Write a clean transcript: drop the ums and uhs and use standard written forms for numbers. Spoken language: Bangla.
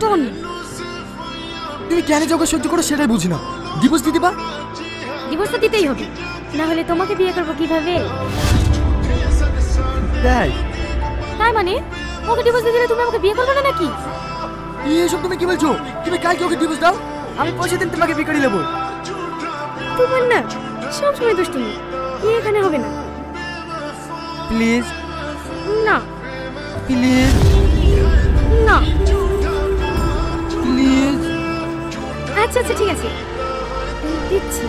টনি, তুমি কেন যোগ্য সহ্য করো সেটাই বুঝি না। ডিভোর্স দিতে বা? ডিভোর্স তো দিতেই হবে, না হলে তোমাকে বিয়ে করবো কিভাবে? তাই তার মানে ওকে ডিভোর্স দিয়ে দিলে তুমি আমাকে বিয়ে করবে না নাকি? এসব তুমি কি বলছো? তুমি কালকে ওকে ডিভোর্স দাও, আমি পয়সা দিন তোমাকে বিয়ে করে নেবো। তোমার না সব সময় দুষ্টুমি, এখানে হবে না। প্লিজ না প্লিজ না। প্লিজ। আচ্ছা আচ্ছা ঠিক আছে, দিচ্ছি।